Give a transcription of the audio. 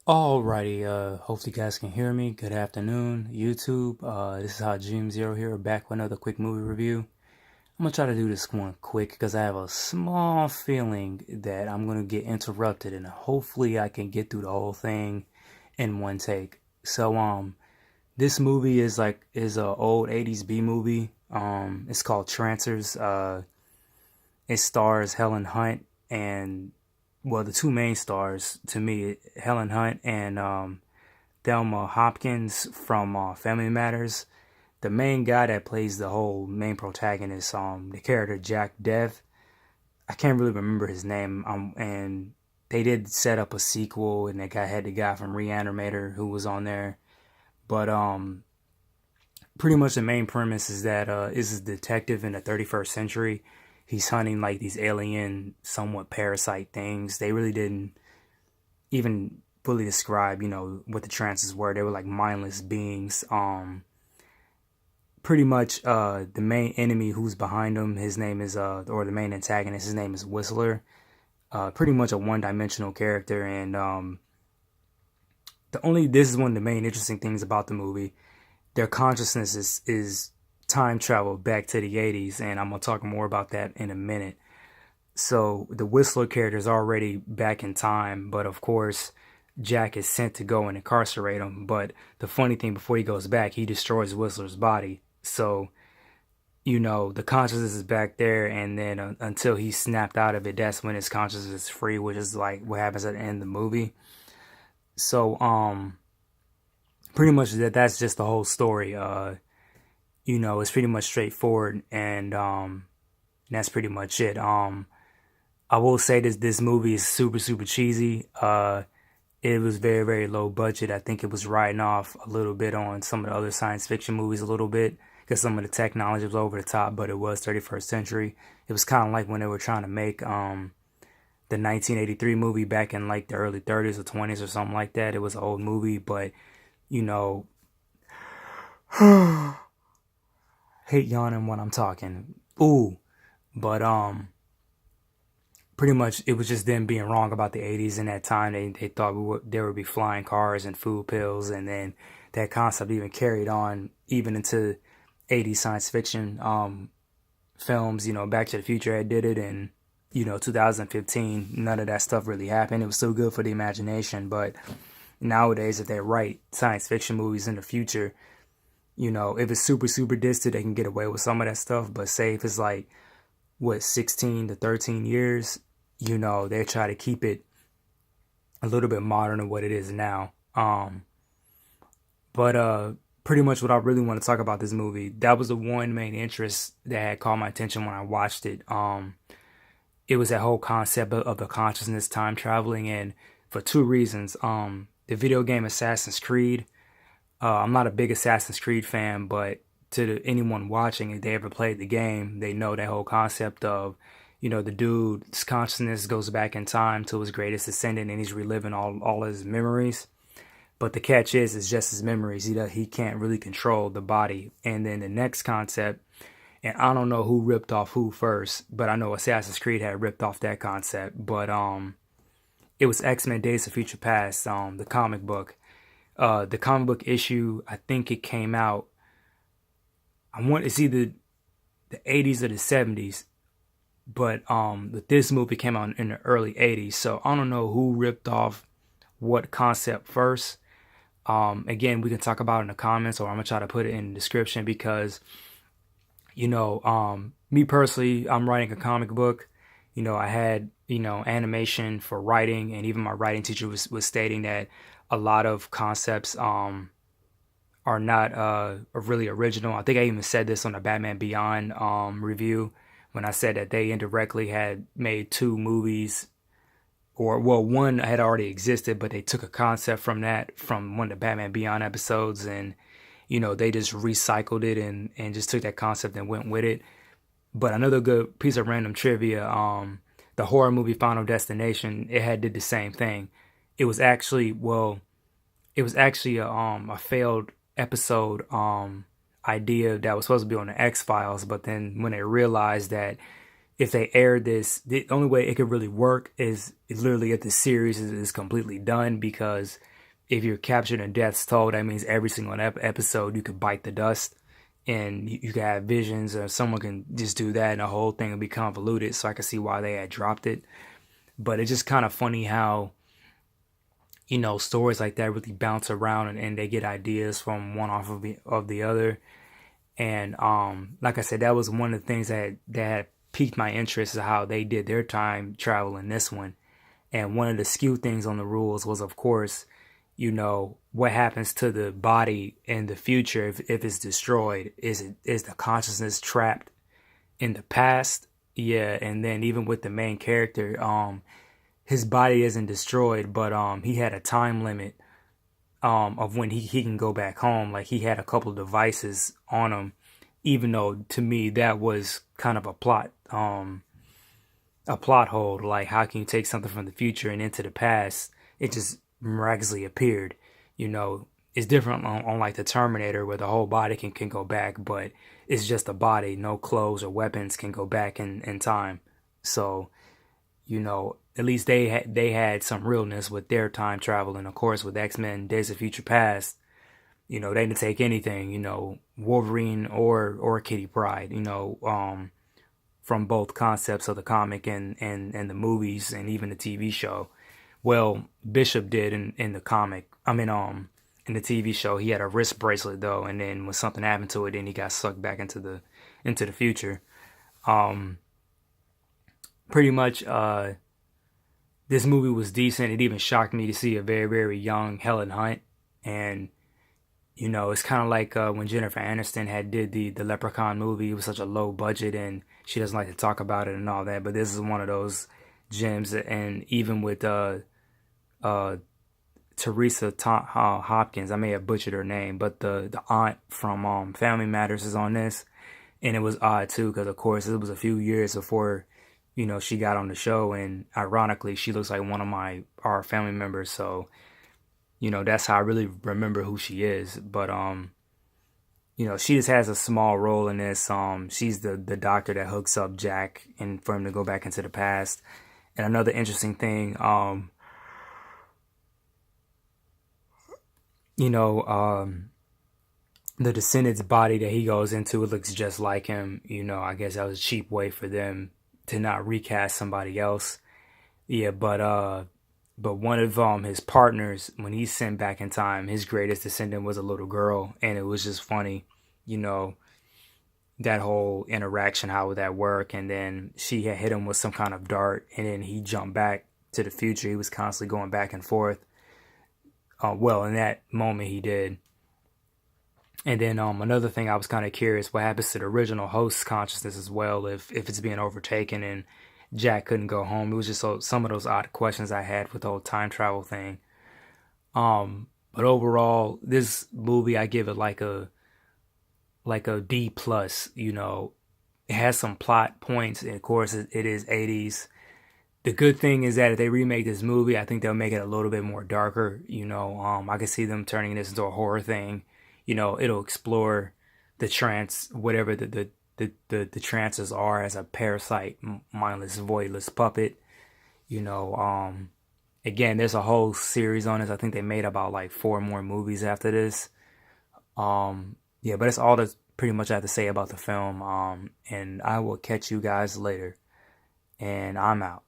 Alrighty, hopefully you guys can hear me. Good afternoon, YouTube. This is Hot Dream Zero here, back with another quick movie review. I'm gonna try to do this one quick because I have a small feeling that I'm gonna get interrupted, and hopefully I can get through the whole thing in one take. This movie is a old '80s B movie. It's called Trancers. It stars Helen Hunt and the two main stars to me, Helen Hunt and Thelma Hopkins from Family Matters. The main guy that plays the whole main protagonist, the character Jack Deth, I can't really remember his name. And they did set up a sequel, and they had the guy from Reanimator who was on there. But pretty much the main premise is that is a detective in the 31st century. He's hunting like these alien, somewhat parasite things. They really didn't even fully describe, what the trances were. They were like mindless beings. Pretty much the main enemy who's behind him, his name is or the main antagonist, his name is Whistler. Pretty much a one-dimensional character, and this is one of the main interesting things about the movie. Their consciousness is time travel back to the 80s, and I'm gonna talk more about that in a minute. So the Whistler character is already back in time, but of course Jack is sent to go and incarcerate him. But the funny thing, before he goes back, he destroys Whistler's body. So the consciousness is back there, and then until he's snapped out of it, that's when his consciousness is free, which is like what happens at the end of the movie. So pretty much that's just the whole story. It's pretty much straightforward, and that's pretty much it. I will say this movie is super super cheesy. It was very very low budget. I think it was riding off a little bit on some of the other science fiction movies a little bit because some of the technology was over the top, but it was 31st century. It was kind of like when they were trying to make the 1983 movie back in like the early 30s or 20s or something like that. It was an old movie, but you know. Hate yawning when I'm talking. Ooh. But pretty much it was just them being wrong about the 80s. And that time they thought there would be flying cars and food pills, and then that concept even carried on even into 80s science fiction films. Back to the Future had did it, and 2015, none of that stuff really happened. It was still good for the imagination, but nowadays if they write science fiction movies in the future, if it's super, super distant, they can get away with some of that stuff. But say if it's like, 16 to 13 years, they try to keep it a little bit modern than what it is now. But pretty much what I really want to talk about this movie, that was the one main interest that had caught my attention when I watched it. It was that whole concept of the consciousness time traveling, and for two reasons. The video game Assassin's Creed. I'm not a big Assassin's Creed fan, but to anyone watching, if they ever played the game, they know that whole concept of, the dude's consciousness goes back in time to his greatest ascendant, and he's reliving all his memories. But the catch is, it's just his memories. He can't really control the body. And then the next concept, and I don't know who ripped off who first, but I know Assassin's Creed had ripped off that concept. But it was X-Men Days of Future Past, the comic book. The comic book issue, I think it came out, it's either the 80s or the 70s, but this movie came out in the early 80s, so I don't know who ripped off what concept first. Again, we can talk about it in the comments, or I'm gonna try to put it in the description, because me personally, I'm writing a comic book. I had animation for writing, and even my writing teacher was stating that a lot of concepts are not really original. I think I even said this on the Batman Beyond review, when I said that they indirectly had made two movies, or one had already existed, but they took a concept from one of the Batman Beyond episodes, and they just recycled it and just took that concept and went with it. But another good piece of random trivia, the horror movie Final Destination, it did the same thing. It was actually a failed episode idea that was supposed to be on the X-Files, but then when they realized that if they aired this, the only way it could really work is literally if the series is completely done, because if you're captured in Death's Toll, that means every single episode you could bite the dust and you can have visions, or someone can just do that and the whole thing will be convoluted. So I can see why they had dropped it. But it's just kind of funny how, stories like that really bounce around, and they get ideas from one off of the other. And like I said, that was one of the things that had piqued my interest, is how they did their time travel in this one. And one of the skew things on the rules was, of course, what happens to the body in the future if it's destroyed. Is the consciousness trapped in the past? Yeah, and then even with the main character, his body isn't destroyed, but he had a time limit of when he can go back home. Like, he had a couple of devices on him, even though to me that was kind of a plot hole. Like, how can you take something from the future and into the past? It just miraculously appeared. It's different on like the Terminator, where the whole body can go back, but it's just a body. No clothes or weapons can go back in time. So, at least they had some realness with their time travel. And of course, with X-Men Days of Future Past, they didn't take anything, Wolverine or Kitty Pryde, from both concepts of the comic and the movies and even the TV show. Well, Bishop did in the comic. In the TV show, he had a wrist bracelet though, and then when something happened to it, then he got sucked back into the future. Pretty much, this movie was decent. It even shocked me to see a very, very young Helen Hunt. And, it's kind of like when Jennifer Aniston had did the Leprechaun movie. It was such a low budget, and she doesn't like to talk about it and all that. But this is one of those gems. And even with Teresa Hopkins, I may have butchered her name, but the aunt from Family Matters is on this. And it was odd, too, because, of course, it was a few years before she got on the show, and ironically, she looks like one of our family members. So, that's how I really remember who she is. But, she just has a small role in this. She's the doctor that hooks up Jack and for him to go back into the past. And another interesting thing, the descendant's body that he goes into, it looks just like him. I guess that was a cheap way for them to not recast somebody else. Yeah, but one of his partners, when he's sent back in time, his greatest descendant was a little girl, and it was just funny, that whole interaction, how would that work? And then she had hit him with some kind of dart, and then he jumped back to the future. He was constantly going back and forth. Well, in that moment he did. And then another thing, I was kind of curious, what happens to the original host's consciousness as well if it's being overtaken and Jack couldn't go home. It was just some of those odd questions I had with the whole time travel thing. But overall, this movie, I give it like a D plus. It has some plot points, and of course it is 80s. The good thing is that if they remake this movie, I think they'll make it a little bit more darker. I can see them turning this into a horror thing. It'll explore the trance, whatever the trancers are, as a parasite, mindless, voidless puppet. Again, there's a whole series on this. I think they made about like 4 more movies after this. Yeah, but that's all that's pretty much I have to say about the film. And I will catch you guys later. And I'm out.